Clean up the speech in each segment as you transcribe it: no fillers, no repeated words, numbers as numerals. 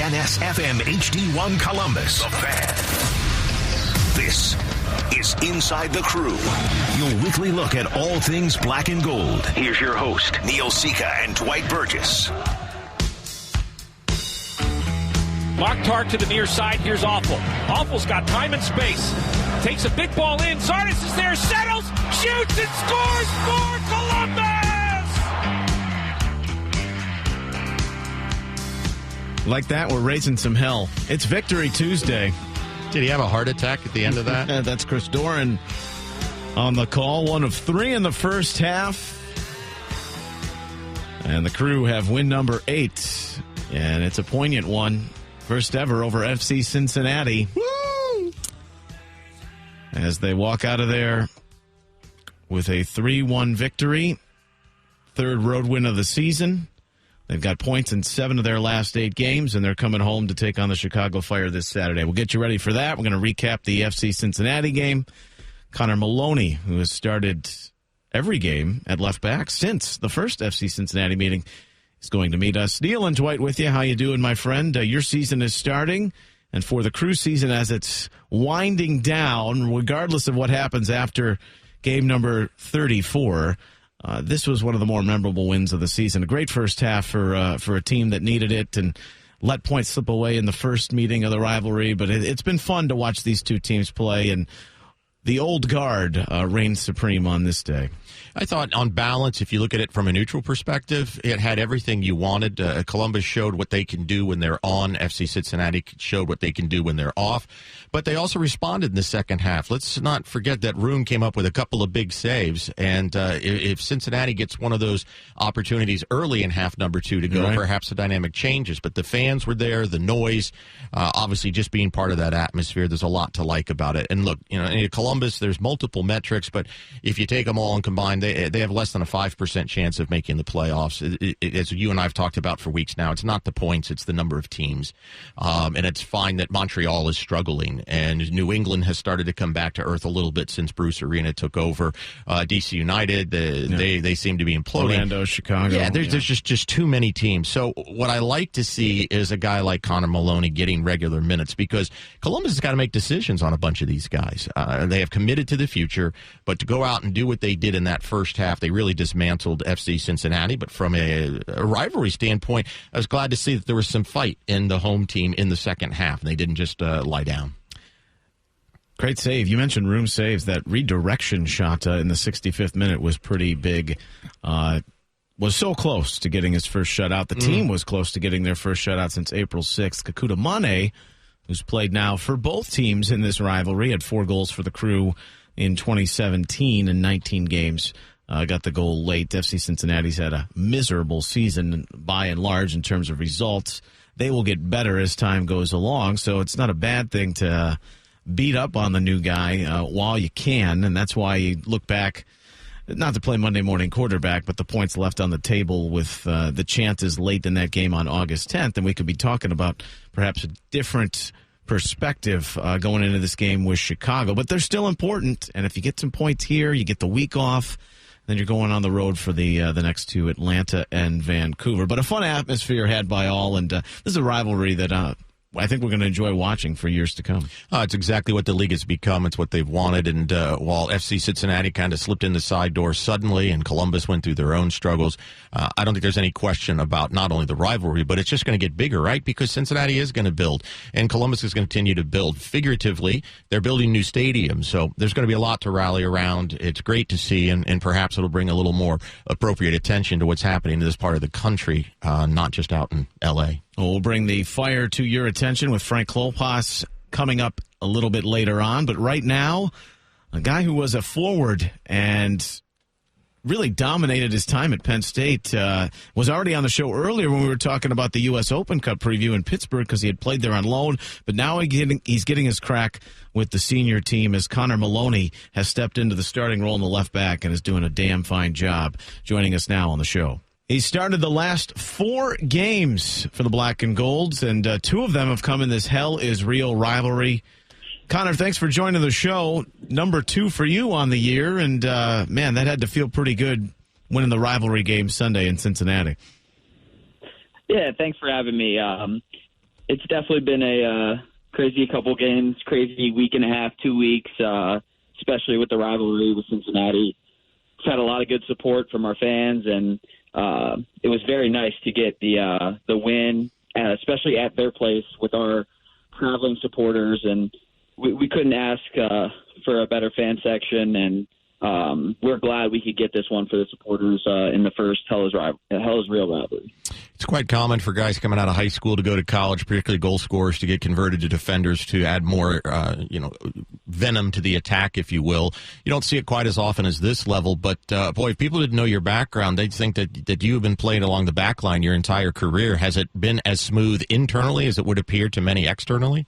KNS FM HD1 Columbus. The Fan. This is Inside the Crew, your weekly look at all things black and gold. Here's your host, Neil Sika and Dwight Burgess. Mokhtar to the near side. Here's Awful. Awful's got time and space. Takes a big ball in. Zardes is there. Settles. Shoots and scores for Columbus! Like that, we're raising some hell. It's Victory Tuesday. Did he have a heart attack at the end of that? That's Chris Doran on the call. 1 of 3 in the first half. And the Crew have win number 8. And it's a poignant one. First ever over FC Cincinnati. Woo! As they walk out of there with a 3-1 victory. Third road win of the season. They've got points in 7 of their last 8 games, and they're coming home to take on the Chicago Fire this Saturday. We'll get you ready for that. We're going to recap the FC Cincinnati game. Connor Maloney, who has started every game at left back since the first FC Cincinnati meeting, is going to meet us. Neil and Dwight with you. How you doing, my friend? Your season is starting, and for the Crew season as it's winding down, regardless of what happens after game number 34, this was one of the more memorable wins of the season. A great first half for a team that needed it and let points slip away in the first meeting of the rivalry. But it's been fun to watch these two teams play, and the old guard reigned supreme on this day. I thought on balance, if you look at it from a neutral perspective, it had everything you wanted. Columbus showed what they can do when they're on. FC Cincinnati showed what they can do when they're off. But they also responded in the second half. Let's not forget that Roon came up with a couple of big saves. And if Cincinnati gets one of those opportunities early in half number 2 to go, right, perhaps the dynamic changes. But the fans were there, the noise, obviously just being part of that atmosphere. There's a lot to like about it. And look, in Columbus, there's multiple metrics, but if you take them all and combine, they have less than a 5% chance of making the playoffs. As you and I have talked about for weeks now, it's not the points, it's the number of teams. And it's fine that Montreal is struggling, and New England has started to come back to earth a little bit since Bruce Arena took over. DC United, they seem to be imploding. Orlando, Chicago. Yeah, there's just too many teams. So what I like to see is a guy like Connor Maloney getting regular minutes, because Columbus has got to make decisions on a bunch of these guys. They have committed to the future, but to go out and do what they did in that first half, they really dismantled FC Cincinnati. But from a rivalry standpoint, I was glad to see that there was some fight in the home team in the second half, and they didn't just lie down. Great save. You mentioned room saves. That redirection shot in the 65th minute was pretty big. Was so close to getting his first shutout. The team was close to getting their first shutout since April 6th. Kakuta Mane, who's played now for both teams in this rivalry, had 4 goals for the Crew in 2017 in 19 games. Got the goal late. FC Cincinnati's had a miserable season by and large in terms of results. They will get better as time goes along, so it's not a bad thing to beat up on the new guy while you can, and that's why you look back, not to play Monday morning quarterback, but the points left on the table with the chances late in that game on August 10th, and we could be talking about perhaps a different perspective going into this game with Chicago. But they're still important, and if you get some points here, you get the week off, then you're going on the road for the next 2, Atlanta and Vancouver. But a fun atmosphere had by all, and this is a rivalry that I think we're going to enjoy watching for years to come. It's exactly what the league has become. It's what they've wanted. And while FC Cincinnati kind of slipped in the side door suddenly and Columbus went through their own struggles, I don't think there's any question about not only the rivalry, but it's just going to get bigger, right? Because Cincinnati is going to build, and Columbus is going to continue to build. Figuratively, they're building new stadiums, so there's going to be a lot to rally around. It's great to see, and perhaps it'll bring a little more appropriate attention to what's happening in this part of the country, not just out in L.A. We'll bring the Fire to your attention with Frank Klopas coming up a little bit later on. But right now, a guy who was a forward and really dominated his time at Penn State was already on the show earlier when we were talking about the U.S. Open Cup preview in Pittsburgh because he had played there on loan. But now he's getting his crack with the senior team as Connor Maloney has stepped into the starting role in the left back and is doing a damn fine job. Joining us now on the show. He started the last 4 games for the Black and Golds, and 2 of them have come in this Hell is Real rivalry. Connor, thanks for joining the show. Number 2 for you on the year, and man, that had to feel pretty good winning the rivalry game Sunday in Cincinnati. Yeah, thanks for having me. it's definitely been a crazy couple games, crazy week and a half, 2 weeks, especially with the rivalry with Cincinnati. We've had a lot of good support from our fans, and it was very nice to get the win, especially at their place with our traveling supporters. And we couldn't ask for a better fan section, and we're glad we could get this one for the supporters in the first Hell is Real rivalry. It's quite common for guys coming out of high school to go to college, particularly goal scorers, to get converted to defenders to add more, venom to the attack, if you will. You don't see it quite as often as this level, but boy, if people didn't know your background, they'd think that you have been playing along the back line your entire career. Has it been as smooth internally as it would appear to many externally?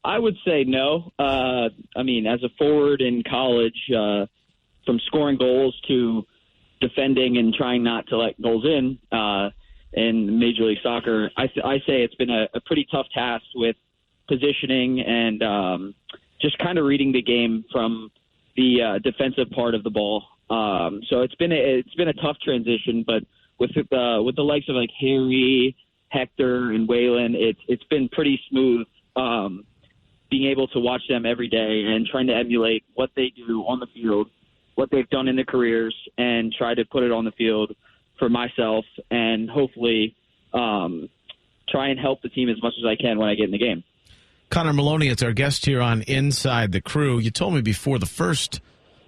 I would say no. As a forward in college, from scoring goals to defending and trying not to let goals in Major League Soccer, I say it's been a pretty tough task with positioning and just kind of reading the game from the defensive part of the ball. So it's been a tough transition, but with the likes of like Harry, Hector, and Waylon, it's been pretty smooth. Being able to watch them every day and trying to emulate what they do on the field, what they've done in their careers, and try to put it on the field for myself and hopefully try and help the team as much as I can when I get in the game. Connor Maloney is our guest here on Inside the Crew. You told me before the first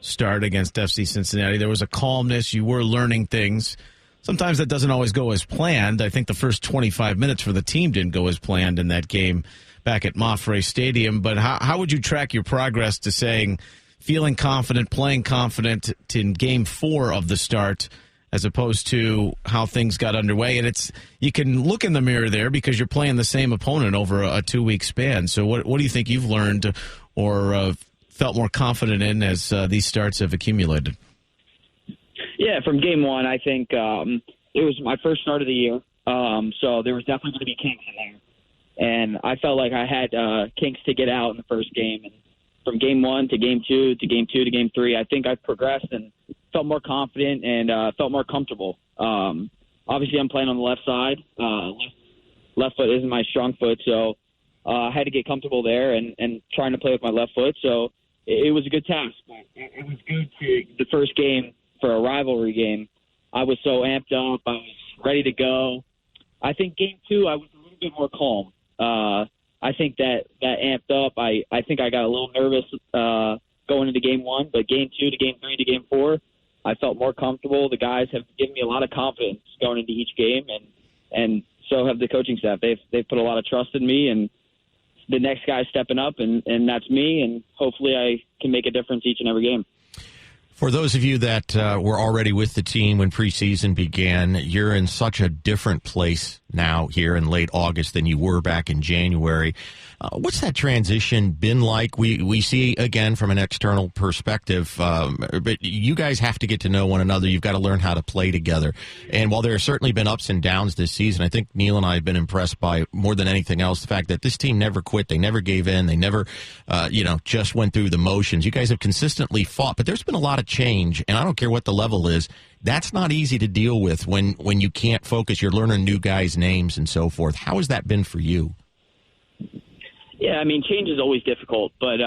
start against FC Cincinnati there was a calmness. You were learning things. Sometimes that doesn't always go as planned. I think the first 25 minutes for the team didn't go as planned in that game back at Mafre Stadium. But how would you track your progress to saying feeling confident, playing confident in Game 4 of the start as opposed to how things got underway? And you can look in the mirror there because you're playing the same opponent over a 2-week span. So what do you think you've learned or felt more confident in as these starts have accumulated? Yeah, from Game 1, I think it was my first start of the year. So there was definitely going to be kinks in there. And I felt like I had kinks to get out in the first game. And from Game 1 to Game 2 to Game 2 to Game 3, I think I've progressed and felt more confident and felt more comfortable. Obviously, I'm playing on the left side. Left foot isn't my strong foot, so I had to get comfortable there and trying to play with my left foot. So it was a good task. It was good the first game for a rivalry game. I was so amped up. I was ready to go. I think Game 2, I was a little bit more calm. I think that amped up. I think I got a little nervous going into Game 1, but Game 2 to Game 3 to Game 4, I felt more comfortable. The guys have given me a lot of confidence going into each game, and so have the coaching staff. They've put a lot of trust in me, and the next guy's stepping up, and that's me, and hopefully I can make a difference each and every game. For those of you that were already with the team when preseason began, you're in such a different place now here in late August than you were back in January. What's that transition been like? We see, again, from an external perspective, but you guys have to get to know one another. You've got to learn how to play together. And while there have certainly been ups and downs this season, I think Neil and I have been impressed by, more than anything else, the fact that this team never quit. They never gave in. They never, just went through the motions. You guys have consistently fought, but there's been a lot of change, and I don't care what the level is. That's not easy to deal with when you can't focus. You're learning new guys' names and so forth. How has that been for you? Yeah, change is always difficult, but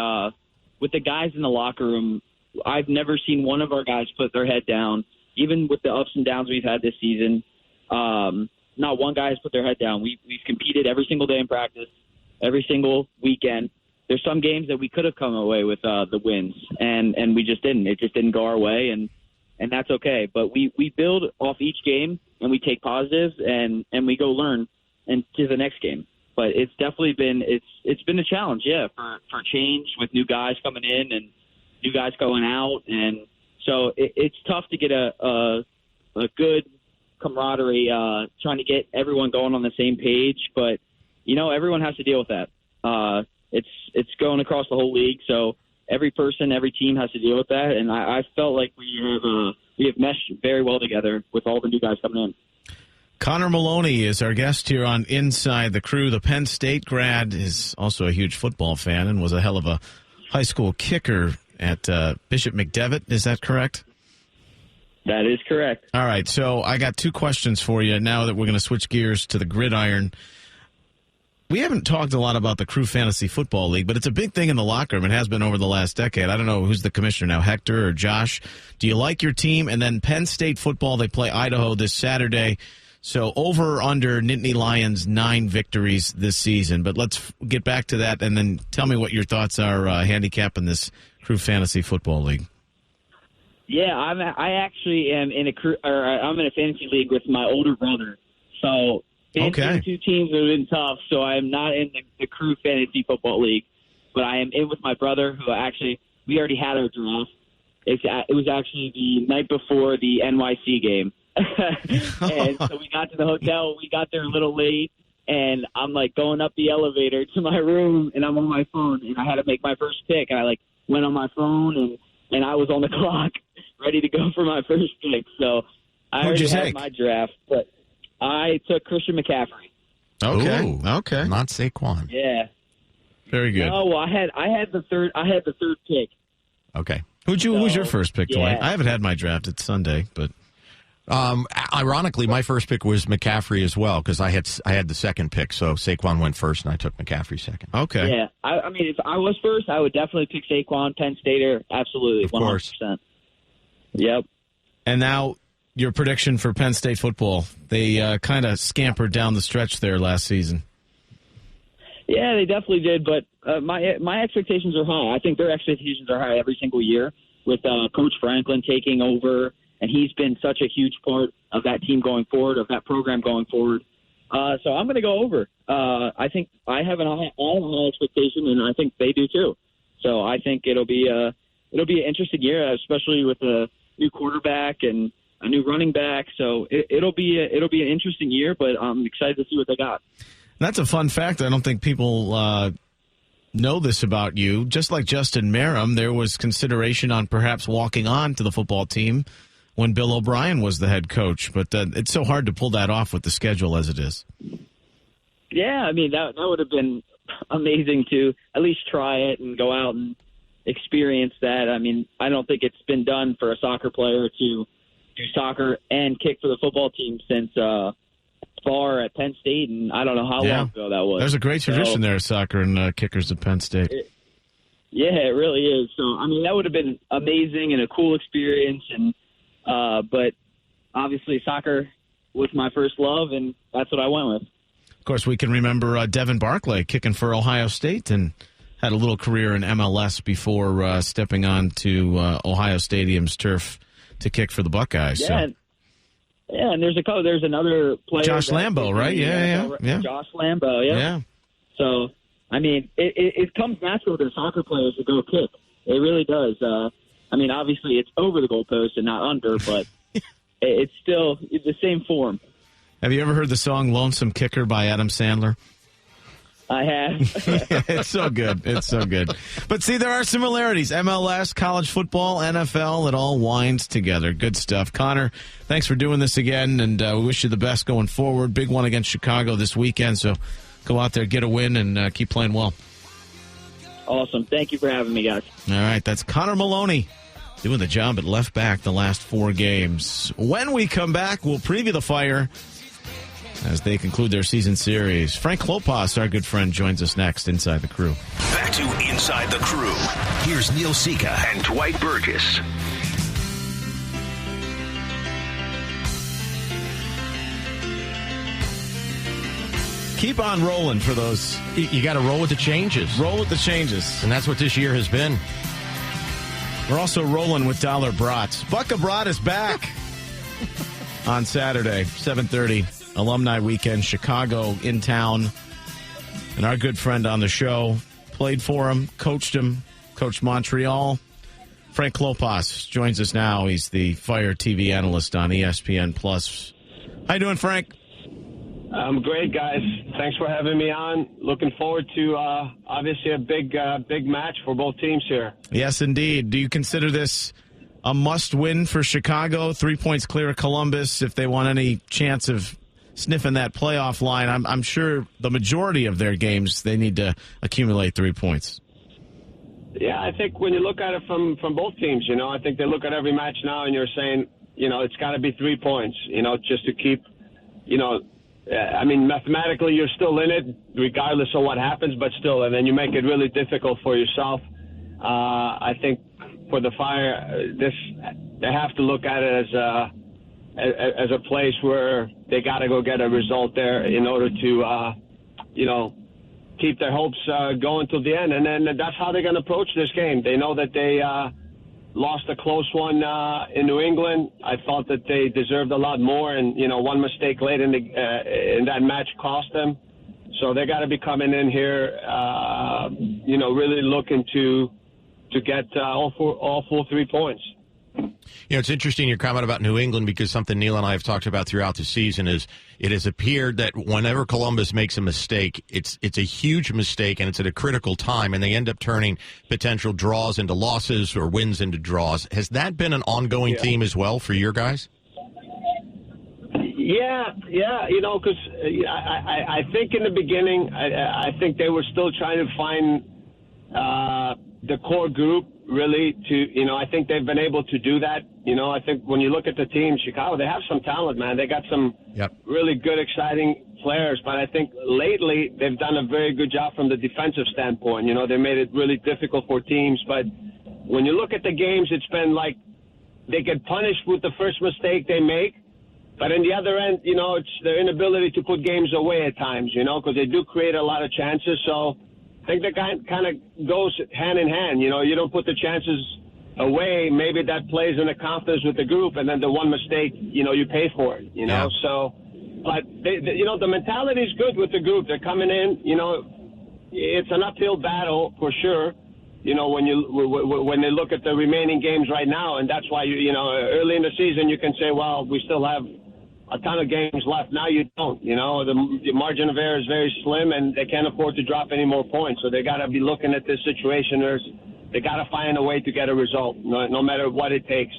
with the guys in the locker room, I've never seen one of our guys put their head down, even with the ups and downs we've had this season. Not one guy has put their head down. We've competed every single day in practice, every single weekend. There's some games that we could have come away with the wins, and we just didn't. It just didn't go our way, and that's okay. But we build off each game, and we take positives, and we go learn into the next game. But it's definitely been it's been a challenge, for change with new guys coming in and new guys going out, and so it's tough to get a good camaraderie, trying to get everyone going on the same page. But everyone has to deal with that. It's going across the whole league, so every person, every team has to deal with that. And I felt like we have meshed very well together with all the new guys coming in. Connor Maloney is our guest here on Inside the Crew. The Penn State grad is also a huge football fan and was a hell of a high school kicker at Bishop McDevitt. Is that correct? That is correct. All right, so I got 2 questions for you now that we're going to switch gears to the gridiron. We haven't talked a lot about the Crew Fantasy Football League, but it's a big thing in the locker room. It has been over the last decade. I don't know who's the commissioner now, Hector or Josh. Do you like your team? And then Penn State football, they play Idaho this Saturday. So over or under Nittany Lions 9 victories this season. But let's get back to that, and then tell me what your thoughts are handicapping this Crew Fantasy Football League. Yeah, I actually am in I'm in a fantasy league with my older brother. So fantasy 2 teams have been tough. So I am not in the Crew Fantasy Football League, but I am in with my brother, who we already had our draft. It was actually the night before the NYC game. And so we got to the hotel. We got there a little late, and I'm like going up the elevator to my room, and I'm on my phone, and I had to make my first pick. And I went on my phone, and I was on the clock, ready to go for my first pick. So I already had my draft, but I took Christian McCaffrey. Okay. Ooh, okay. Not Saquon. Yeah. Very good. No, I had the third pick. Okay. Who's your first pick, Dwight? I haven't had my draft. It's Sunday, but ironically, my first pick was McCaffrey as well, because I had the second pick. So Saquon went first, and I took McCaffrey second. Okay. Yeah. I mean, if I was first, I would definitely pick Saquon, Penn Stater. Absolutely, of course. 100%. Yep. And now your prediction for Penn State football. They kind of scampered down the stretch there last season. Yeah, they definitely did, but my expectations are high. I think their expectations are high every single year with Coach Franklin taking over, and he's been such a huge part of that team going forward, of that program going forward. So I'm going to go over. I think I have a high expectation, and I think they do too. So I think it'll be an interesting year, especially with a new quarterback and a new running back. So it'll be an interesting year, but I'm excited to see what they got. That's a fun fact. I don't think people know this about you. Just like Justin Merrim, there was consideration on perhaps walking on to the football team when Bill O'Brien was the head coach. But it's so hard to pull that off with the schedule as it is. Yeah, I mean, that would have been amazing to at least try it and go out and experience that. I mean, I don't think it's been done for a soccer player to do soccer and kick for the football team since Barr at Penn State, and I don't know how long ago that was. There's a great tradition there of soccer and kickers at Penn State. It really is. So, I mean, that would have been amazing and a cool experience, and but obviously soccer was my first love, and that's what I went with. Of course, we can remember Devin Barclay kicking for Ohio State and had a little career in MLS before stepping on to Ohio Stadium's turf to kick for the Buckeyes. Yeah, so. Yeah, and there's another player. Josh Lambo, right? Yeah. Josh Lambo, yeah. So, I mean, it comes natural to soccer players to go kick. It really does. I mean, obviously it's over the goalpost and not under, but it's still the same form. Have you ever heard the song Lonesome Kicker by Adam Sandler? I have. It's so good. It's so good. But see, there are similarities. MLS, college football, NFL, it all winds together. Good stuff. Connor, thanks for doing this again, and we wish you the best going forward. Big one against Chicago this weekend, so go out there, get a win, and keep playing well. Awesome. Thank you for having me, guys. All right, that's Connor Maloney doing the job at left back the last 4 games. When we come back, we'll preview the Fire as they conclude their season series. Frank Klopas, our good friend, joins us next inside the Crew. Back to Inside the Crew. Here's Neil Sika and Dwight Burgess. Keep on rolling for those. You got to roll with the changes. Roll with the changes. And that's what this year has been. We're also rolling with dollar brats. Buck a Brat is back on Saturday, 7:30. Alumni weekend, Chicago in town. And our good friend on the show played for him, coached Montreal. Frank Klopas joins us now. He's the Fire TV analyst on ESPN+. How you doing, Frank? I'm great, guys. Thanks for having me on. Looking forward to, obviously, a big match for both teams here. Yes, indeed. Do you consider this a must-win for Chicago? 3 points clear of Columbus if they want any chance of sniffing that playoff line. I'm sure the majority of their games, they need to accumulate 3 points. Yeah, I think when you look at it from both teams, I think they look at every match now and you're saying, it's got to be 3 points, just to keep, mathematically you're still in it regardless of what happens, but still, and then you make it really difficult for yourself. I think for the Fire, they have to look at it as a place where they got to go get a result there in order to, keep their hopes going till the end. And then that's how they're going to approach this game. They know that they lost a close one in New England. I thought that they deserved a lot more, and, one mistake late in that match cost them. So they got to be coming in here, really looking to get all full 3 points. It's interesting your comment about New England, because something Neil and I have talked about throughout the season is it has appeared that whenever Columbus makes a mistake, it's a huge mistake, and it's at a critical time, and they end up turning potential draws into losses or wins into draws. Has that been an ongoing theme as well for your guys? Yeah, because I think in the beginning, I think they were still trying to find the core group, really, to, I think they've been able to do that. I think when you look at the team, Chicago, they have some talent, man. They got some really good, exciting players, but I think lately they've done a very good job from the defensive standpoint. They made it really difficult for teams, but when you look at the games, it's been like they get punished with the first mistake they make, but in the other end, it's their inability to put games away at times, because they do create a lot of chances. So I think that kind of goes hand in hand. You don't put the chances away. Maybe that plays in the confidence with the group, and then the one mistake, you pay for it. Yeah. So, but the mentality is good with the group. They're coming in. It's an uphill battle for sure. When they look at the remaining games right now, and that's why early in the season you can say, well, we still have a ton of games left. Now you don't. The margin of error is very slim, and they can't afford to drop any more points. So they got to be looking at this situation. They got to find a way to get a result, no matter what it takes.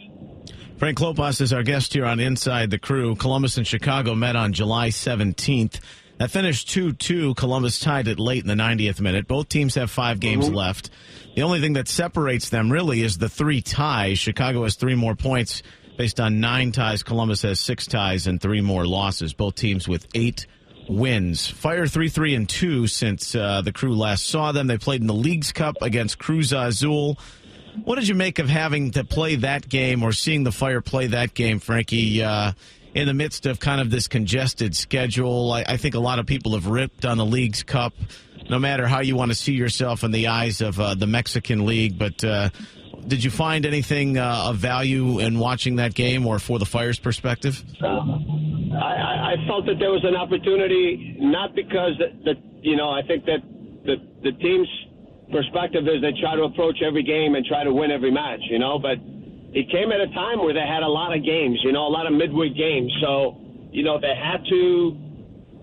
Frank Klopas is our guest here on Inside the Crew. Columbus and Chicago met on July 17th. That finished 2-2. Columbus tied it late in the 90th minute. Both teams have 5 games left. The only thing that separates them really is the 3 ties. Chicago has 3 more points based on 9 ties. Columbus has 6 ties and 3 more losses. Both teams with 8 wins. Fire 3-3-2 since the Crew last saw them. They played in the Leagues Cup against Cruz Azul. What did you make of having to play that game, or seeing the Fire play that game, Frankie, in the midst of kind of this congested schedule? I think a lot of people have ripped on the Leagues Cup, no matter how you want to see yourself in the eyes of the Mexican League. But did you find anything of value in watching that game, or for the Fire's perspective? I felt that there was an opportunity, not because I think that the team's perspective is they try to approach every game and try to win every match, but it came at a time where they had a lot of games, a lot of midweek games. So, they had to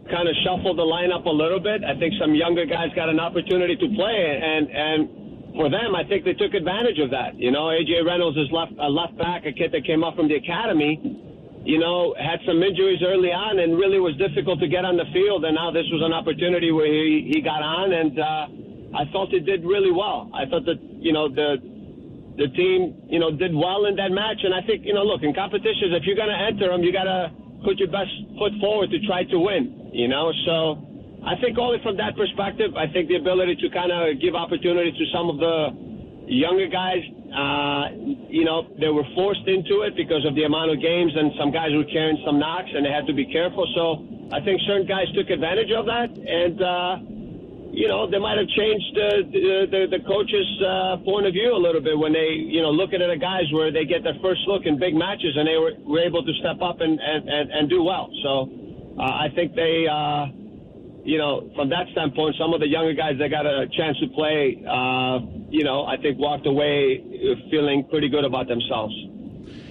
kind of shuffle the lineup a little bit. I think some younger guys got an opportunity to play, and for them, I think they took advantage of that. A.J. Reynolds is a left back, a kid that came up from the academy, had some injuries early on and really was difficult to get on the field. And now this was an opportunity where he got on, and I thought he did really well. I thought that, the team, did well in that match. And I think, look, in competitions, if you're going to enter them, you got to put your best foot forward to try to win, So I think only from that perspective, I think the ability to kind of give opportunity to some of the younger guys, they were forced into it because of the amount of games, and some guys were carrying some knocks and they had to be careful. So I think certain guys took advantage of that, and, they might have changed the coach's point of view a little bit when they, looking at the guys where they get their first look in big matches and they were able to step up and do well. So I think they, from that standpoint, some of the younger guys that got a chance to play, I think walked away feeling pretty good about themselves.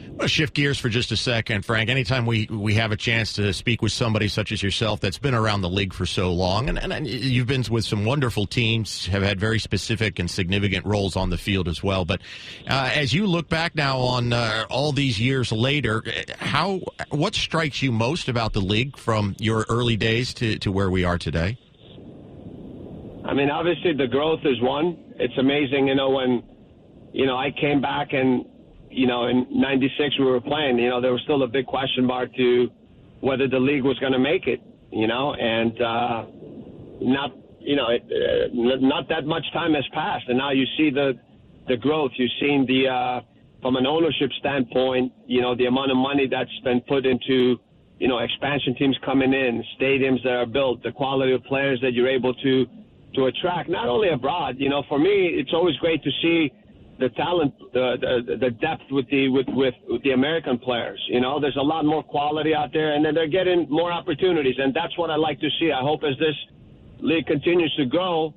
I want to shift gears for just a second, Frank. Anytime we have a chance to speak with somebody such as yourself that's been around the league for so long, and you've been with some wonderful teams, have had very specific and significant roles on the field as well. But as you look back now on all these years later, what strikes you most about the league from your early days to where we are today? I mean, obviously the growth is one. It's amazing, when, I came back and, in '96 we were playing, there was still a big question mark to whether the league was going to make it, and not that much time has passed, and now you see the growth. You've seen from an ownership standpoint, the amount of money that's been put into, expansion teams coming in, stadiums that are built, the quality of players that you're able to attract, not only abroad. For me, it's always great to see the talent, the depth with the American players. There's a lot more quality out there, and then they're getting more opportunities, and that's what I like to see. I hope as this league continues to grow,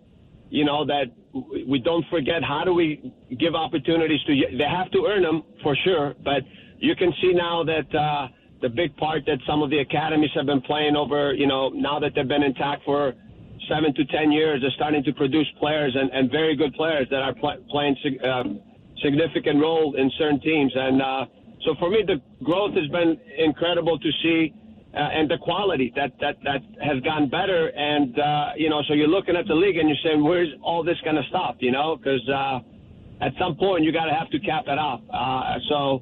that we don't forget how do we give opportunities to. They have to earn them for sure, but you can see now that the big part that some of the academies have been playing over, now that they've been intact for 7 to 10 years, they're starting to produce players and very good players that are playing significant role in certain teams. And so for me, the growth has been incredible to see, and the quality that has gotten better. And, so you're looking at the league and you're saying, where's all this going to stop, because at some point you got to have to cap it off. So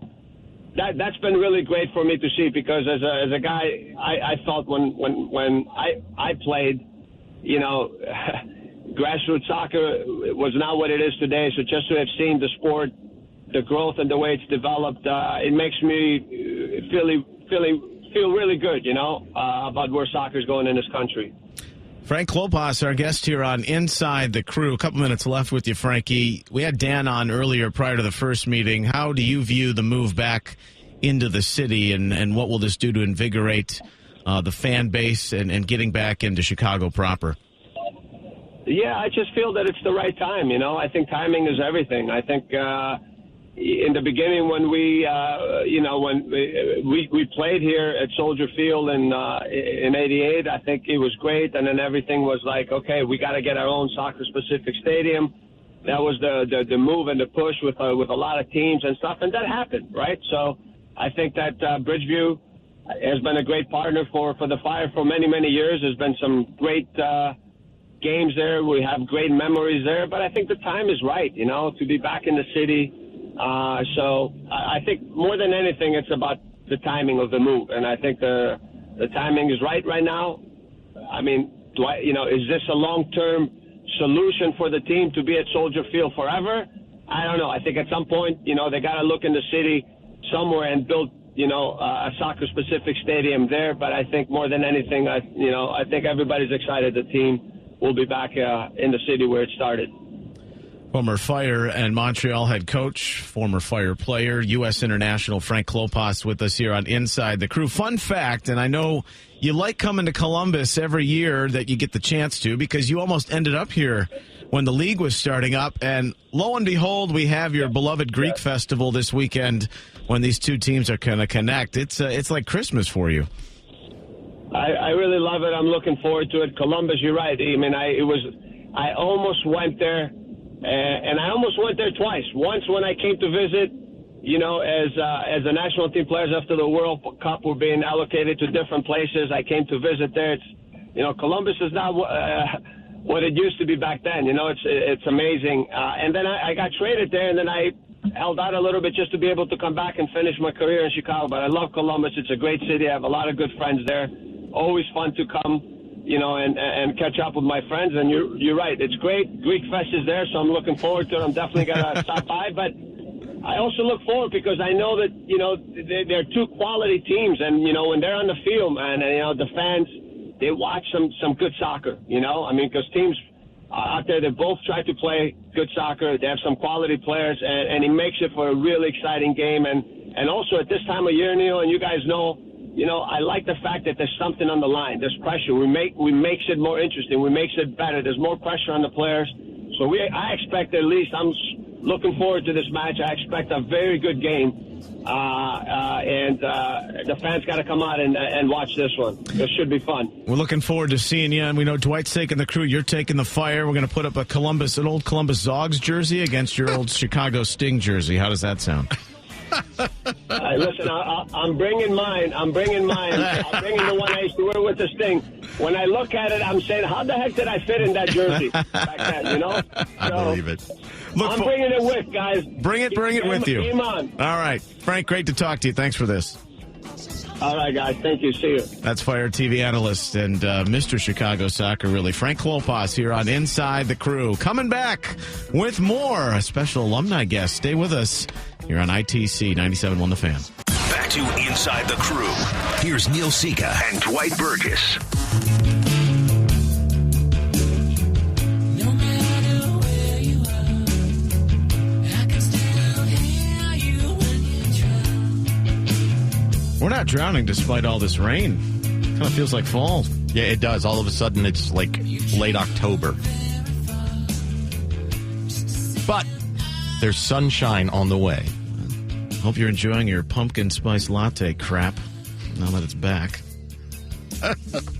that's been really great for me to see, because as a guy, I felt when I played, grassroots soccer was not what it is today. So just to have seen the sport, the growth and the way it's developed, it makes me feel really good, about where soccer's going in this country. Frank Klopas, our guest here on Inside the Crew. A couple minutes left with you, Frankie. We had Dan on earlier prior to the first meeting. How do you view the move back into the city, and what will this do to invigorate the fan base and getting back into Chicago proper? Yeah, I just feel that it's the right time. I think timing is everything. I think in the beginning when we played here at Soldier Field in '88, I think it was great. And then everything was like, okay, we got to get our own soccer-specific stadium. That was the move and the push with a lot of teams and stuff, and that happened, right? So I think that Bridgeview has been a great partner for the Fire for many, many years. There's been some great games there. We have great memories there. But I think the time is right, to be back in the city. So I think more than anything, it's about the timing of the move. And I think the timing is right now. I mean, is this a long-term solution for the team to be at Soldier Field forever? I don't know. I think at some point, they got to look in the city somewhere and build a soccer-specific stadium there. But I think more than anything, I think everybody's excited the team will be back in the city where it started. Former Fire and Montreal head coach, former Fire player, U.S. international Frank Klopas with us here on Inside the Crew. Fun fact, and I know you like coming to Columbus every year that you get the chance to, because you almost ended up here when the league was starting up. And lo and behold, we have your beloved Greek festival this weekend when these two teams are going to connect. It's like Christmas for you. I really love it. I'm looking forward to it. Columbus, you're right. I mean, I almost went there, and I almost went there twice. Once when I came to visit, as the national team players after the World Cup were being allocated to different places, I came to visit there. It's, Columbus is not what it used to be back then. It's amazing. And then I got traded there, and then I held out a little bit just to be able to come back and finish my career in Chicago. But I love Columbus. It's a great city. I have a lot of good friends there. Always fun to come, and catch up with my friends. And you're right. It's great. Greek Fest is there, so I'm looking forward to it. I'm definitely going to stop by. But I also look forward because I know that, they're two quality teams. And, when they're on the field, man, and, the fans, they watch some good soccer, because teams out there, they both try to play good soccer. They have some quality players, and it makes it for a really exciting game. And also at this time of year, Neil, and you guys know, I like the fact that there's something on the line. There's pressure. We makes it more interesting. We makes it better. There's more pressure on the players. So I expect at least, I'm looking forward to this match. I expect a very good game. And the fans got to come out and watch this one. It should be fun. We're looking forward to seeing you. And we know Dwight's taking the Crew. You're taking the Fire. We're going to put up an old Columbus Zogs jersey against your old Chicago Sting jersey. How does that sound? Listen, I'm bringing mine. I'm bringing the one I used to wear with the Sting. when I look at it, I'm saying, how the heck did I fit in that jersey back then, you know? I believe it. I'm bringing it with, guys. Bring it with you. Game on. All right. Frank, great to talk to you. Thanks for this. All right, guys. Thank you. See you. That's Fire TV analyst and Mr. Chicago Soccer, really, Frank Klopas here on Inside the Crew. Coming back with more, a special alumni guest. Stay with us here on ITC 97.1 The Fan. Back to Inside the Crew. Here's Neil Sika and Dwight Burgess. We're not drowning despite all this rain. Kind of feels like fall. Yeah, it does. All of a sudden, it's like late October. But there's sunshine on the way. Hope you're enjoying your pumpkin spice latte crap now that it's back.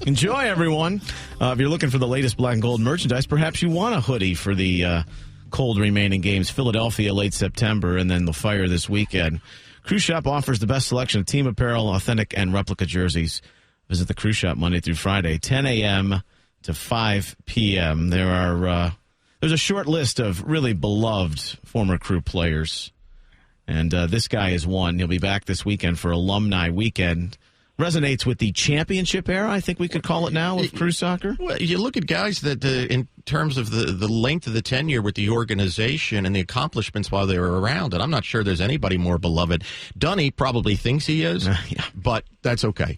Enjoy, everyone. If you're looking for the latest black and gold merchandise, perhaps you want a hoodie for the cold remaining games. Philadelphia late September and then the Fire this weekend. Crew Shop offers the best selection of team apparel, authentic, and replica jerseys. Visit the Crew Shop Monday through Friday, 10 a.m. to 5 p.m. There's a short list of really beloved former Crew players, and this guy is one. He'll be back this weekend for Alumni Weekend. Resonates with the championship era, I think we could call it now, of Crew Soccer. Well, you look at guys that, in terms of the length of the tenure with the organization and the accomplishments while they were around, and I'm not sure there's anybody more beloved. Dunny probably thinks he is, but that's okay.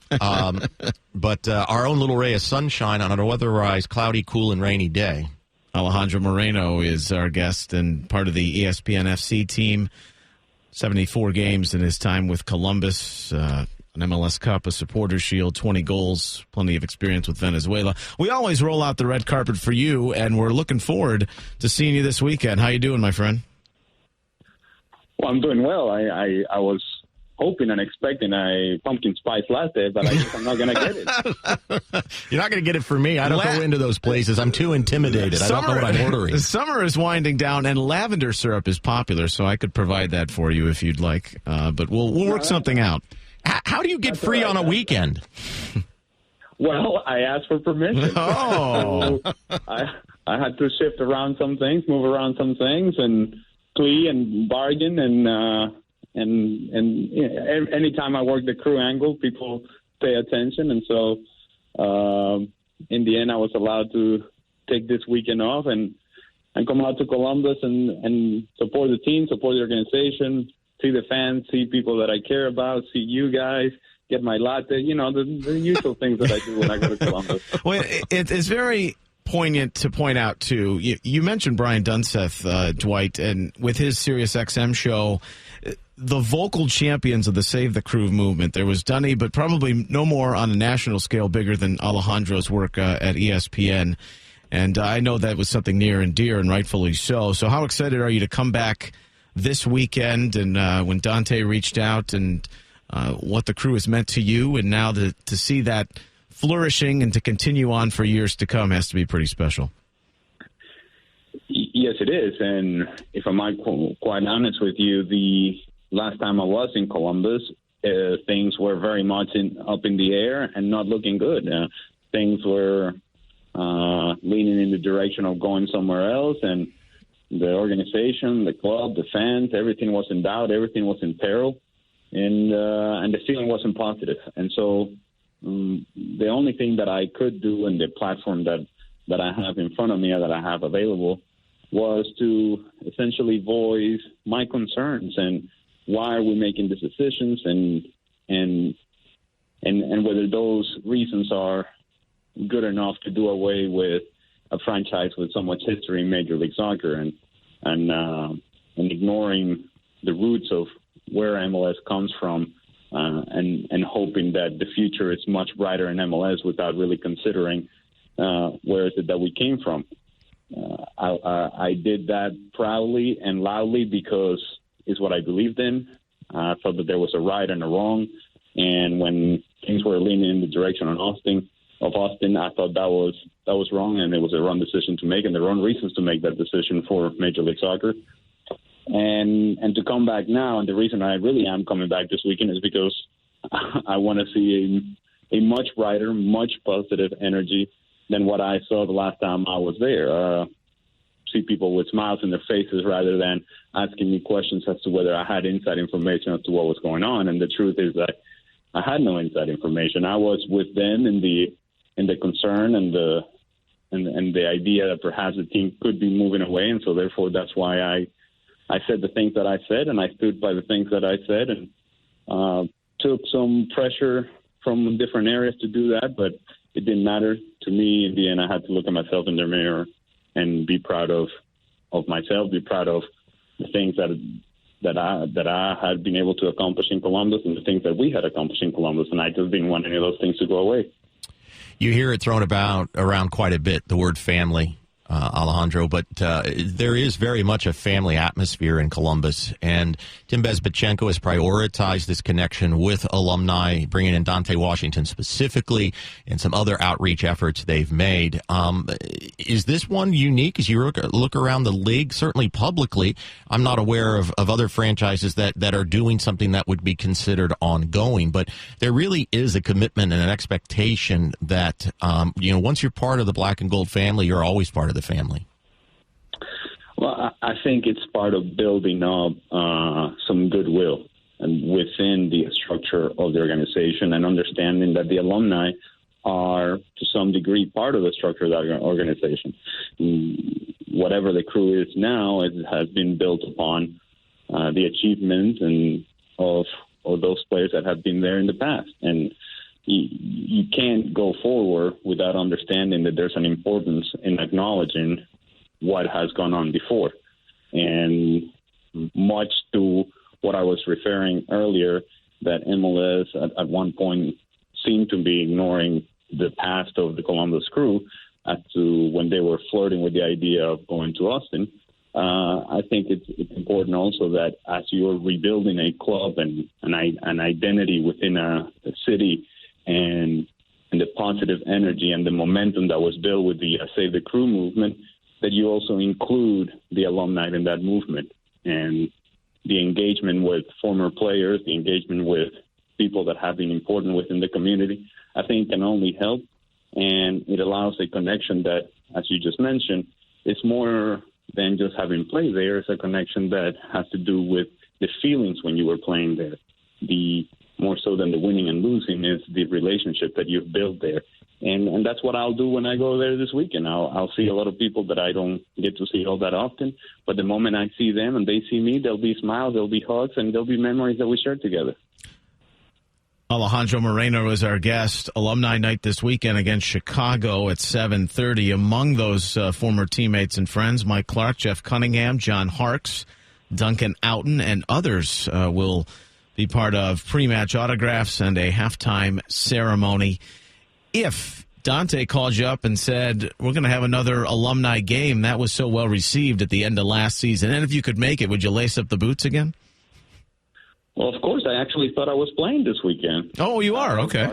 But our own little ray of sunshine on an otherwise cloudy, cool, and rainy day. Alejandro Moreno is our guest and part of the ESPN FC team. 74 games in his time with Columbus, an MLS Cup, a Supporters Shield, 20 goals, plenty of experience with Venezuela. We always roll out the red carpet for you, and we're looking forward to seeing you this weekend. How you doing, my friend? Well, I'm doing well. I was hoping and expecting a pumpkin spice latte, but I guess I'm not going to get it. You're not going to get it for me. I don't go into those places. I'm too intimidated. I don't know what I'm ordering. Summer is winding down, and lavender syrup is popular, so I could provide that for you if you'd like. But we'll work something out. How do you get free on a weekend? Well, I asked for permission. Oh. So I had to shift around some things, move around some things, and plea and bargain. And anytime I work the Crew angle, people pay attention. And so in the end, I was allowed to take this weekend off and come out to Columbus and support the team, support the organization, see the fans, see people that I care about, see you guys, get my latte, the usual things that I do when I go to Columbus. Well, it's very poignant to point out, too. You mentioned Brian Dunseth, Dwight, and with his Sirius XM show, the vocal champions of the Save the Crew movement. There was Dunny, but probably no more on a national scale bigger than Alejandro's work at ESPN. And I know that was something near and dear, and rightfully so. So how excited are you to come back this weekend, and when Dante reached out, and what the Crew has meant to you, and now to see that flourishing and to continue on for years to come has to be pretty special. Yes, it is. And if I might quite honest with you, the last time I was in Columbus, things were very much up in the air and not looking good. Things were leaning in the direction of going somewhere else, and the organization, the club, the fans, everything was in doubt, everything was in peril, and the feeling wasn't positive. And so the only thing that I could do, and the platform that I have in front of me, that I have available, was to essentially voice my concerns and why are we making these decisions, and whether those reasons are good enough to do away with a franchise with so much history in Major League Soccer, and ignoring the roots of where MLS comes from, and hoping that the future is much brighter in MLS without really considering where is it that we came from. I did that proudly and loudly because it's what I believed in. I thought that there was a right and a wrong, and when things were leaning in the direction of Austin, I thought that was wrong, and it was a wrong decision to make, and the wrong reasons to make that decision for Major League Soccer. And to come back now, and the reason I really am coming back this weekend is because I want to see a much brighter, much positive energy than what I saw the last time I was there. See people with smiles in their faces rather than asking me questions as to whether I had inside information as to what was going on. And the truth is that I had no inside information. I was with them in the concern and the idea that perhaps the team could be moving away, and so therefore that's why I said the things that I said, and I stood by the things that I said, and took some pressure from different areas to do that, but it didn't matter to me. In the end, I had to look at myself in the mirror and be proud of myself, be proud of the things that I had been able to accomplish in Columbus and the things that we had accomplished in Columbus, and I just didn't want any of those things to go away. You hear it thrown around quite a bit, the word family, Alejandro, but there is very much a family atmosphere in Columbus, and Tim Bezbatchenko has prioritized this connection with alumni, bringing in Dante Washington specifically, and some other outreach efforts they've made. Is this one unique as you look around the league? Certainly publicly, I'm not aware of other franchises that are doing something that would be considered ongoing, but there really is a commitment and an expectation that, once you're part of the black and gold family, you're always part of the family. Well, I think it's part of building up some goodwill and within the structure of the organization, and understanding that the alumni are to some degree part of the structure of that organization. Whatever the crew is now, it has been built upon the achievements and of those players that have been there in the past. And you can't go forward without understanding that there's an importance in acknowledging what has gone on before. And much to what I was referring earlier, that MLS at one point seemed to be ignoring the past of the Columbus crew as to when they were flirting with the idea of going to Austin. I think it's important also that as you're rebuilding a club and an identity within a city, and the positive energy and the momentum that was built with the Save the Crew movement, that you also include the alumni in that movement. And the engagement with former players, the engagement with people that have been important within the community, I think can only help. And it allows a connection that, as you just mentioned, is more than just having played there. It's a connection that has to do with the feelings when you were playing there. More so than the winning and losing is the relationship that you've built there. And that's what I'll do when I go there this weekend. I'll see a lot of people that I don't get to see all that often. But the moment I see them and they see me, there'll be smiles, there'll be hugs, and there'll be memories that we share together. Alejandro Moreno is our guest. Alumni night this weekend against Chicago at 7:30. Among those former teammates and friends, Mike Clark, Jeff Cunningham, John Harkes, Duncan Outen, and others will be part of pre-match autographs and a halftime ceremony. If Dante called you up and said, we're going to have another alumni game, that was so well received at the end of last season, and if you could make it, would you lace up the boots again? Well, of course. I actually thought I was playing this weekend. Oh, you are? Okay.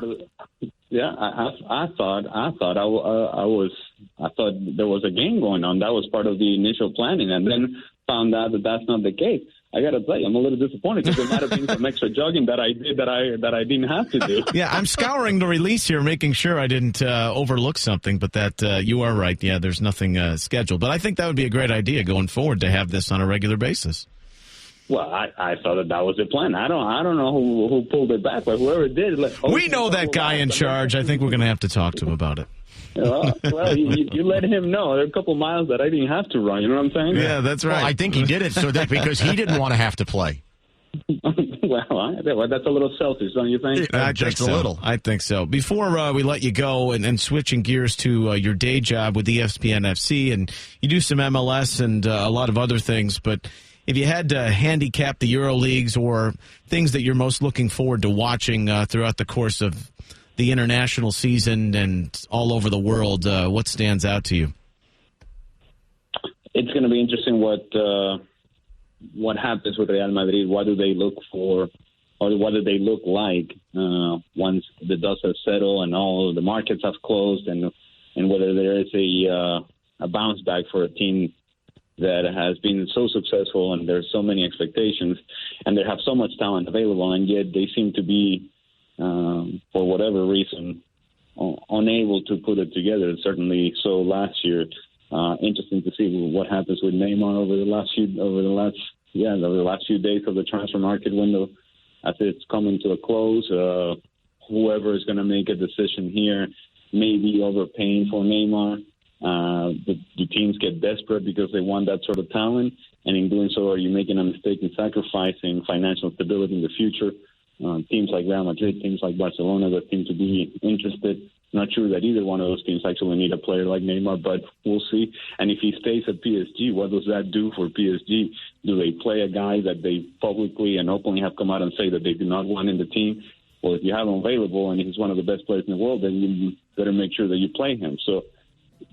Yeah, I thought there was a game going on. That was part of the initial planning, and then found out that that's not the case. I got to tell you, I'm a little disappointed because there might have been some extra jogging that I did that I didn't have to do. Yeah, I'm scouring the release here, making sure I didn't overlook something, but that you are right. Yeah, there's nothing scheduled. But I think that would be a great idea going forward to have this on a regular basis. Well, I thought that was the plan. I don't know who pulled it back, but whoever did. We know that guy in charge. I think we're going to have to talk to him about it. Well, you let him know. There are a couple miles that I didn't have to run. You know what I'm saying? Yeah, that's right. Well, I think he did it because he didn't want to have to play. Well, that's a little selfish, don't you think? Just a little. I think so. Before we let you go and switching gears to your day job with ESPN FC, and you do some MLS and a lot of other things, but if you had to handicap the EuroLeagues or things that you're most looking forward to watching throughout the course of the international season and all over the world, what stands out to you? It's going to be interesting what happens with Real Madrid. What do they look for, or what do they look like once the dust has settled and all the markets have closed, and whether there is a bounce back for a team that has been so successful, and there's so many expectations, and they have so much talent available, and yet they seem to be for whatever reason, unable to put it together. Certainly so last year. Interesting to see what happens with Neymar over the last few days of the transfer market window as it's coming to a close. Whoever is going to make a decision here may be overpaying for Neymar. The teams get desperate because they want that sort of talent, and in doing so, are you making a mistake in sacrificing financial stability in the future? Teams like Real Madrid, teams like Barcelona that seem to be interested. Not sure that either one of those teams actually need a player like Neymar, but we'll see. And if he stays at PSG, what does that do for PSG? Do they play a guy that they publicly and openly have come out and say that they do not want in the team? Well, if you have him available and he's one of the best players in the world, then you better make sure that you play him. So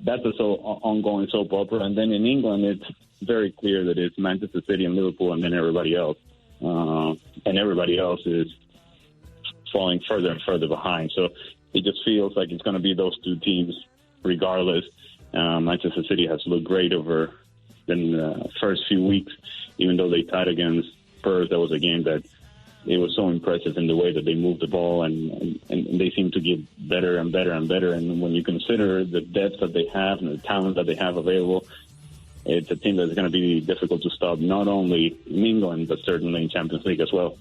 that's a ongoing soap opera. And then in England, it's very clear that it's Manchester City and Liverpool and then everybody else. And everybody else is falling further and further behind. So it just feels like it's going to be those two teams regardless. Manchester City has looked great over the first few weeks, even though they tied against Spurs. That was a game that it was so impressive in the way that they moved the ball, and they seem to get better and better and better. And when you consider the depth that they have and the talent that they have available, it's a team that's going to be difficult to stop, not only in England, but certainly in Champions League as well.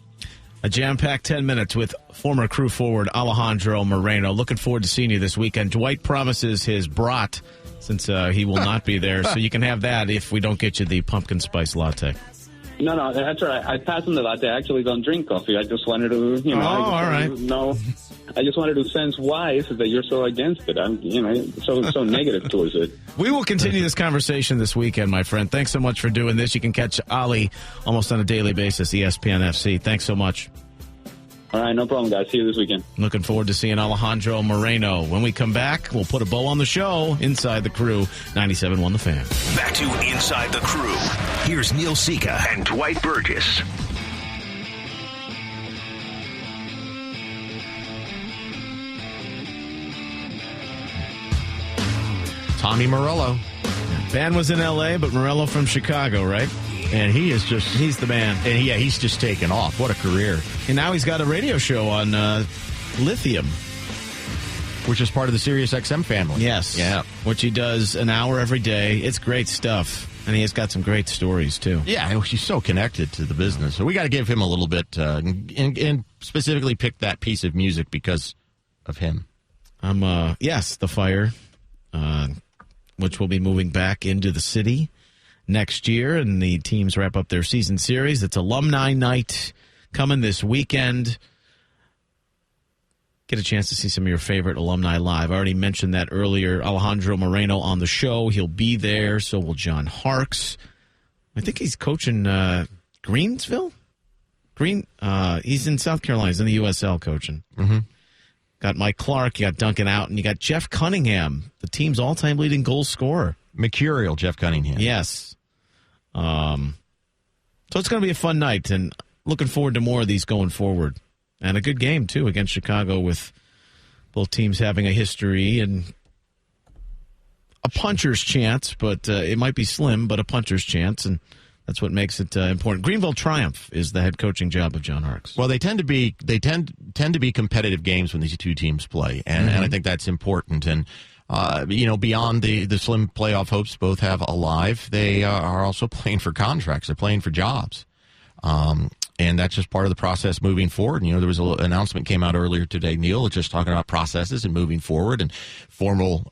A jam-packed 10 minutes with former Crew forward Alejandro Moreno. Looking forward to seeing you this weekend. Dwight promises his brat, since he will not be there, so you can have that if we don't get you the pumpkin spice latte. No, that's right. I passed on the latte. I actually don't drink coffee. I just wanted to, all right. I just wanted to sense why is it that you're so against it. I'm, so negative towards it. We will continue this conversation this weekend, my friend. Thanks so much for doing this. You can catch Ali almost on a daily basis, ESPN FC. Thanks so much. All right, no problem, guys. See you this weekend. Looking forward to seeing Alejandro Moreno. When we come back, we'll put a bow on the show. Inside the Crew, 97.1 The Fan. Back to Inside the Crew. Here's Neil Sika and Dwight Burgess. Tommy Morello. Ben was in L.A., but Morello from Chicago, right? And he's the man. And he's just taken off. What a career. And now he's got a radio show on Lithium. Which is part of the Sirius XM family. Yes. Yeah. Which he does an hour every day. It's great stuff. And he has got some great stories, too. Yeah, he's so connected to the business. So we got to give him a little bit, and specifically pick that piece of music because of him. Yes, The Fire, which will be moving back into the city next year, and the teams wrap up their season series. It's alumni night coming this weekend. Get a chance to see some of your favorite alumni live. I already mentioned that earlier. Alejandro Moreno on the show. He'll be there. So will John Harkes. I think he's coaching Greensville? He's in South Carolina. He's in the USL coaching. Mm-hmm. Got Mike Clark. You got Duncan Out. And you got Jeff Cunningham, the team's all-time leading goal scorer. Mercurial Jeff Cunningham. Yes. So it's going to be a fun night, and looking forward to more of these going forward. And a good game, too, against Chicago, with both teams having a history and a puncher's chance, but it might be slim, but a puncher's chance, and that's what makes it important. Greenville Triumph is the head coaching job of John Harkes. Well, they tend to be competitive games when these two teams play, and I think that's important. And beyond the slim playoff hopes both have alive, they are also playing for contracts. They're playing for jobs. And that's just part of the process moving forward. And, there was an announcement came out earlier today, Neil, just talking about processes and moving forward. And formal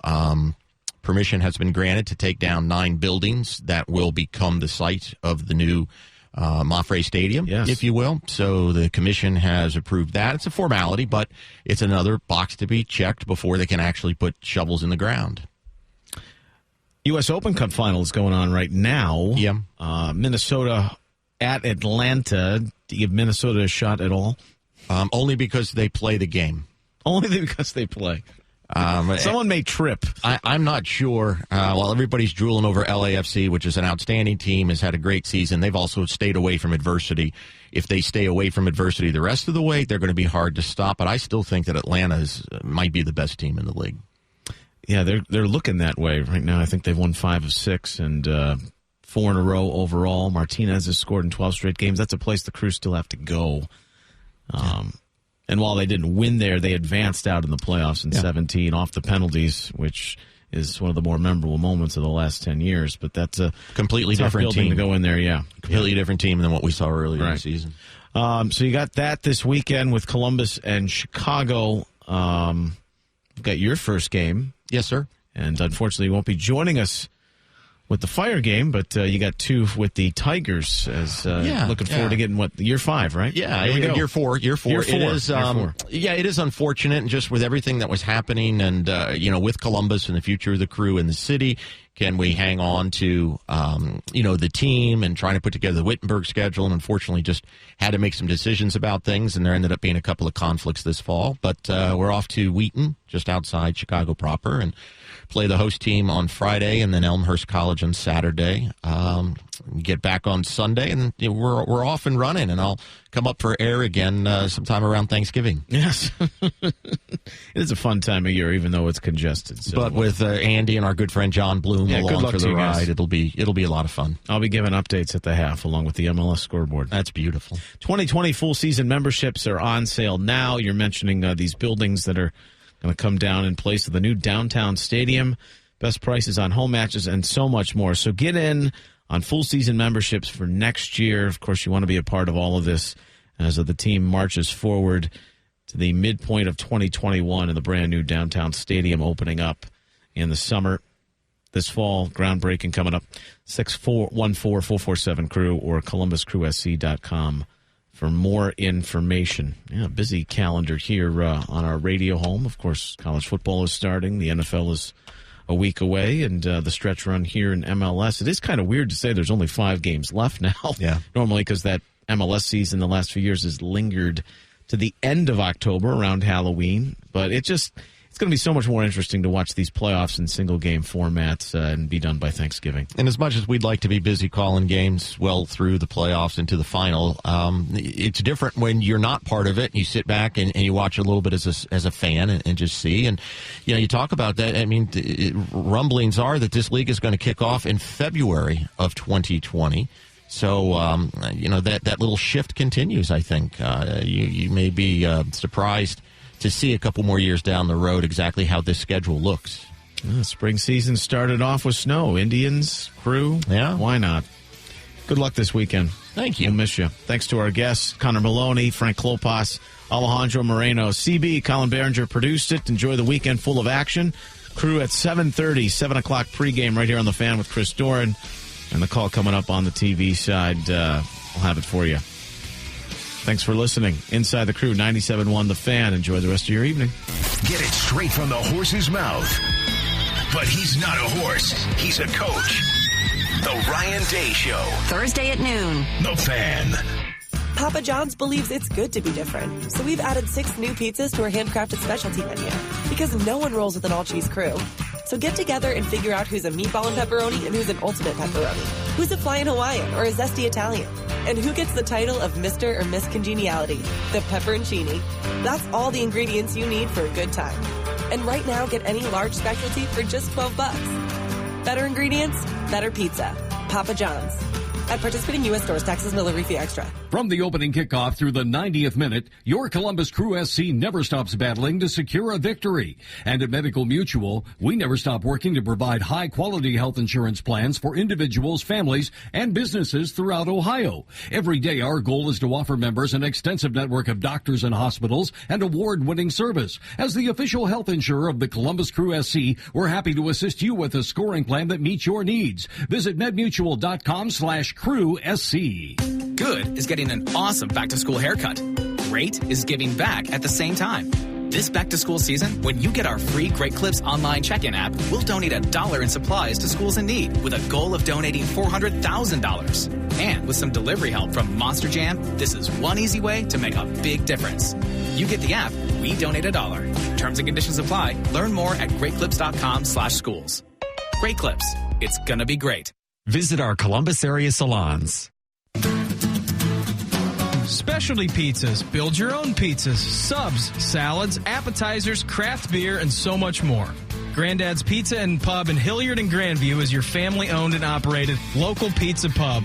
permission has been granted to take down 9 buildings that will become the site of the new Mafre Stadium, if you will. So the commission has approved that. It's a formality, but it's another box to be checked before they can actually put shovels in the ground. U.S. Open Cup final is going on right now. Yeah. Minnesota at Atlanta. Do you give Minnesota a shot at all? Only because they play the game. Only because they play. Someone may trip. I'm not sure. While everybody's drooling over LAFC, which is an outstanding team, has had a great season, they've also stayed away from adversity. If they stay away from adversity the rest of the way, they're going to be hard to stop. But I still think that Atlanta might be the best team in the league. Yeah, they're looking that way right now. I think they've won 5 of 6 and 4 in a row overall. Martinez has scored in 12 straight games. That's a place the Crew still have to go. And while they didn't win there, they advanced out in the playoffs in 17 off the penalties, which is one of the more memorable moments of the last 10 years. But that's a completely different team to go in there, Completely different team than what we saw earlier in the season. So you got that this weekend with Columbus and Chicago. You've got your first game. Yes, sir. And unfortunately, you won't be joining us with the Fire game, but you got 2 with the Tigers. Looking forward to getting year 5, right? Yeah, year 4. It is. It is unfortunate, and just with everything that was happening, and with Columbus and the future of the Crew in the city, can we hang on to the team and trying to put together the Wittenberg schedule? And unfortunately, just had to make some decisions about things, and there ended up being a couple of conflicts this fall. But we're off to Wheaton, just outside Chicago proper, and play the host team on Friday, and then Elmhurst College on Saturday. Get back on Sunday, and we're off and running, and I'll come up for air again sometime around Thanksgiving. Yes. It is a fun time of year, even though it's congested. So. But with Andy and our good friend John Bloom along for the ride, it'll be a lot of fun. I'll be giving updates at the half along with the MLS scoreboard. That's beautiful. 2020 full season memberships are on sale now. You're mentioning these buildings that are going to come down in place of the new downtown stadium, best prices on home matches, and so much more. So get in on full season memberships for next year. Of course, you want to be a part of all of this as the team marches forward to the midpoint of 2021 and the brand new downtown stadium opening up in the summer. This fall, groundbreaking coming up, 6414447 or columbuscrewsc.com. for more information. Yeah, busy calendar here on our radio home. Of course, college football is starting. The NFL is a week away, and the stretch run here in MLS. It is kind of weird to say there's only 5 games left now. Yeah. Normally, because that MLS season the last few years has lingered to the end of October around Halloween. But it's going to be so much more interesting to watch these playoffs in single-game formats and be done by Thanksgiving. And as much as we'd like to be busy calling games well through the playoffs into the final, it's different when you're not part of it. You sit back and you watch a little bit as a fan and just see. And, you talk about that. I mean, rumblings are that this league is going to kick off in February of 2020. So, that little shift continues, I think. You may be surprised to see a couple more years down the road exactly how this schedule looks. Spring season started off with snow. Indians, Crew, why not? Good luck this weekend. Thank you. We'll miss you. Thanks to our guests, Connor Maloney, Frank Klopas, Alejandro Moreno. CB, Colin Behringer produced it. Enjoy the weekend full of action. Crew at 7:30, 7 o'clock pregame right here on The Fan with Chris Doran. And the call coming up on the TV side, we'll have it for you. Thanks for listening. Inside the Crew, 97.1 The Fan. Enjoy the rest of your evening. Get it straight from the horse's mouth. But he's not a horse. He's a coach. The Ryan Day Show. Thursday at noon. The Fan. Papa John's believes it's good to be different. So we've added 6 new pizzas to our handcrafted specialty menu. Because no one rolls with an all-cheese crew. So get together and figure out who's a meatball and pepperoni and who's an ultimate pepperoni. Who's a flying Hawaiian or a zesty Italian. And who gets the title of Mr. or Miss Congeniality, the pepperoncini. That's all the ingredients you need for a good time. And right now, get any large specialty for just $12. Better ingredients, better pizza. Papa John's. At participating U.S. stores, taxes and delivery fee extra. From the opening kickoff through the 90th minute, your Columbus Crew SC never stops battling to secure a victory. And at Medical Mutual, we never stop working to provide high-quality health insurance plans for individuals, families, and businesses throughout Ohio. Every day, our goal is to offer members an extensive network of doctors and hospitals and award-winning service. As the official health insurer of the Columbus Crew SC, we're happy to assist you with a scoring plan that meets your needs. Visit medmutual.com/Crew SC. Good is getting an awesome back-to-school haircut. Great is giving back at the same time. This back-to-school season, when you get our free Great Clips online check-in app, we'll donate $1 in supplies to schools in need with a goal of donating $400,000. And with some delivery help from Monster Jam, this is one easy way to make a big difference. You get the app, we donate $1. Terms and conditions apply. Learn more at greatclips.com/schools. Great Clips. It's gonna be great. Visit our Columbus area salons. Specialty pizzas, build your own pizzas, subs, salads, appetizers, craft beer, and so much more. Granddad's Pizza and Pub in Hilliard and Grandview is your family-owned and operated local pizza pub.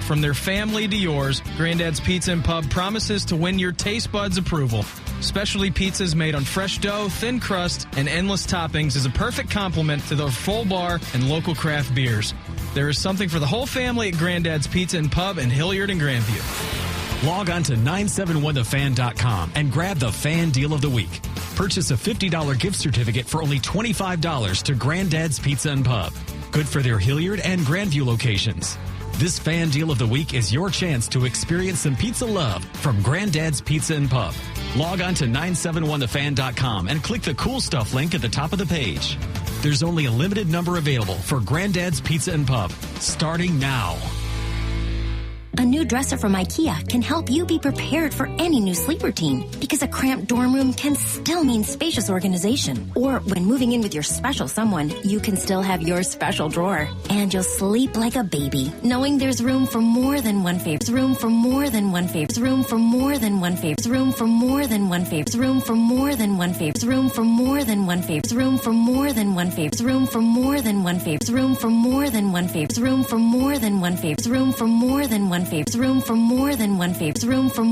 From their family to yours, Granddad's Pizza and Pub promises to win your taste buds' approval. Specialty pizzas made on fresh dough, thin crust, and endless toppings is a perfect complement to their full bar and local craft beers. There is something for the whole family at Granddad's Pizza and Pub in Hilliard and Grandview. Log on to 971thefan.com and grab the Fan Deal of the Week. Purchase a $50 gift certificate for only $25 to Granddad's Pizza and Pub. Good for their Hilliard and Grandview locations. This Fan Deal of the Week is your chance to experience some pizza love from Granddad's Pizza and Pub. Log on to 971thefan.com and click the Cool Stuff link at the top of the page. There's only a limited number available for Granddad's Pizza and Pub, starting now. A new dresser from IKEA can help you be prepared for any new sleep routine, because a cramped dorm room can still mean spacious organization. Or when moving in with your special someone, you can still have your special drawer. And you'll sleep like a baby, knowing there's room for more than one favorite. Room for more than one favorite. Room for more than one favorite. Room for more than one favorite. Room for more than one favorite. Room for more than one favorite. Room for more than one favorite. Room for more than one favorite. Room for more than one favorite. Room for more than one favorite. Room for more than one favorite. Room for more than one favorite. Room for